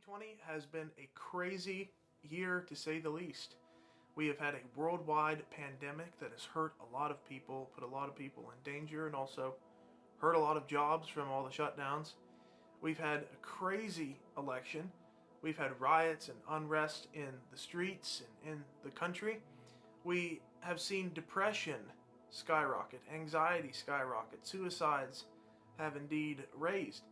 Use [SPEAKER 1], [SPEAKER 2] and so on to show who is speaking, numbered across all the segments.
[SPEAKER 1] 2020 has been a crazy year to say the least. We have had a worldwide pandemic that has hurt a lot of people, put a lot of people in danger, and also hurt a lot of jobs from all the shutdowns. We've had a crazy election. We've had riots and unrest in the streets and in the country. We have seen depression skyrocket, anxiety skyrocket, suicides have indeed raised.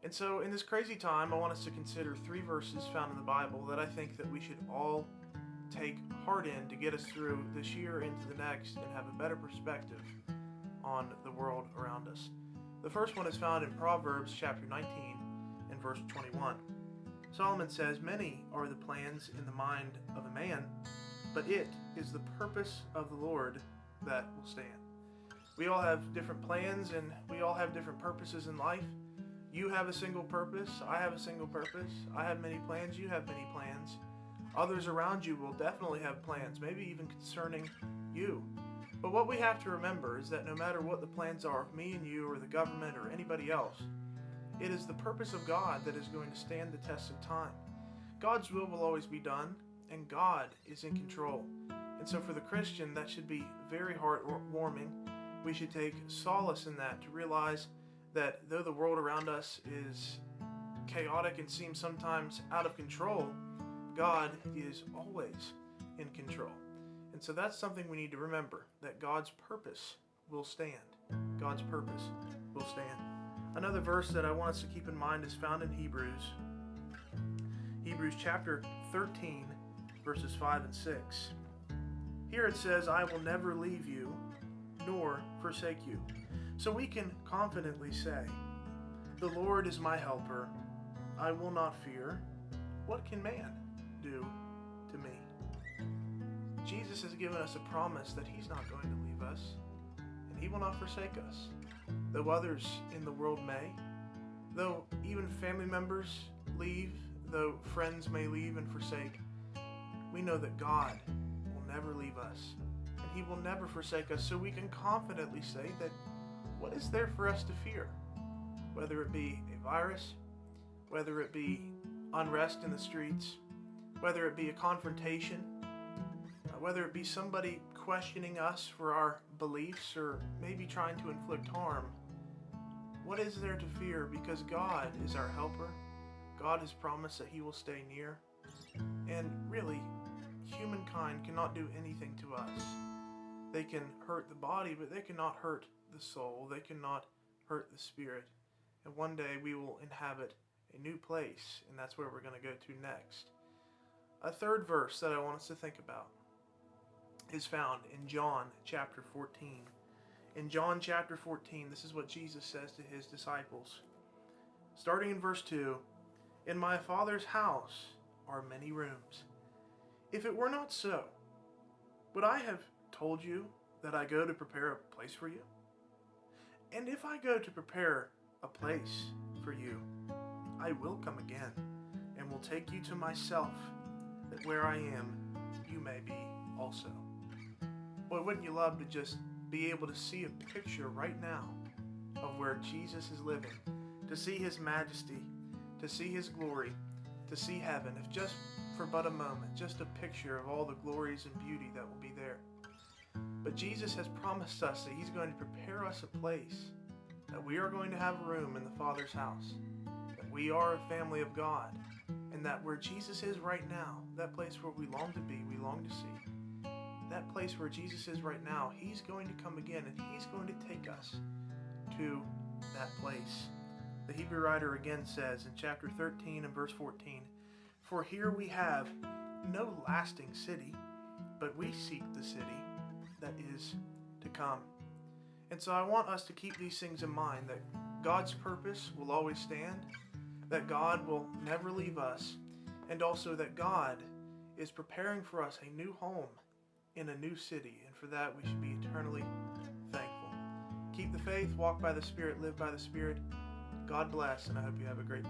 [SPEAKER 1] And so in this crazy time, I want us to consider 3 verses found in the Bible that I think that we should all take heart in to get us through this year into the next and have a better perspective on the world around us. The first one is found in Proverbs chapter 19 and verse 21. Solomon says, "Many are the plans in the mind of a man, but it is the purpose of the Lord that will stand." We all have different plans and we all have different purposes in life. You have a single purpose, I have a single purpose, I have many plans, you have many plans. Others around you will definitely have plans, maybe even concerning you. But what we have to remember is that no matter what the plans are of me and you or the government or anybody else, it is the purpose of God that is going to stand the test of time. God's will always be done, and God is in control. And so for the Christian, that should be very heartwarming. We should take solace in that to realize that though the world around us is chaotic and seems sometimes out of control, God is always in control. And so that's something we need to remember, that God's purpose will stand. God's purpose will stand. Another verse that I want us to keep in mind is found in Hebrews. Hebrews chapter 13, verses 5 and 6. Here it says, "I will never leave you nor forsake you." So we can confidently say, "The Lord is my helper. I will not fear. What can man do to me?" Jesus has given us a promise that He's not going to leave us, and He will not forsake us. Though others in the world may, though even family members leave, though friends may leave and forsake, we know that God will never leave us, and He will never forsake us. So we can confidently say that what is there for us to fear? Whether it be a virus, whether it be unrest in the streets, whether it be a confrontation, whether it be somebody questioning us for our beliefs or maybe trying to inflict harm, what is there to fear? Because God is our helper. God has promised that He will stay near. And really, humankind cannot do anything to us. They can hurt the body, but they cannot hurt the soul. They cannot hurt the spirit. And one day we will inhabit a new place, and that's where we're going to go to next. A third verse that I want us to think about is found in John chapter 14. In John chapter 14, this is what Jesus says to His disciples. Starting in verse 2, "In my Father's house are many rooms. If it were not so, would I have told you that I go to prepare a place for you? And if I go to prepare a place for you, I will come again and will take you to myself, that where I am, you may be also." Boy, wouldn't you love to just be able to see a picture right now of where Jesus is living, to see His majesty, to see His glory, to see heaven, if just for but a moment, just a picture of all the glories and beauty that will be there. But Jesus has promised us that He's going to prepare us a place, that we are going to have room in the Father's house, that we are a family of God, and that where Jesus is right now, that place where we long to be, we long to see, that place where Jesus is right now, He's going to come again and He's going to take us to that place. The Hebrew writer again says in chapter 13 and verse 14, "For here we have no lasting city, but we seek the city that is to come." And so I want us to keep these things in mind, that God's purpose will always stand, that God will never leave us, and also that God is preparing for us a new home in a new city, and for that we should be eternally thankful. Keep the faith, walk by the Spirit, live by the Spirit. God bless, and I hope you have a great day.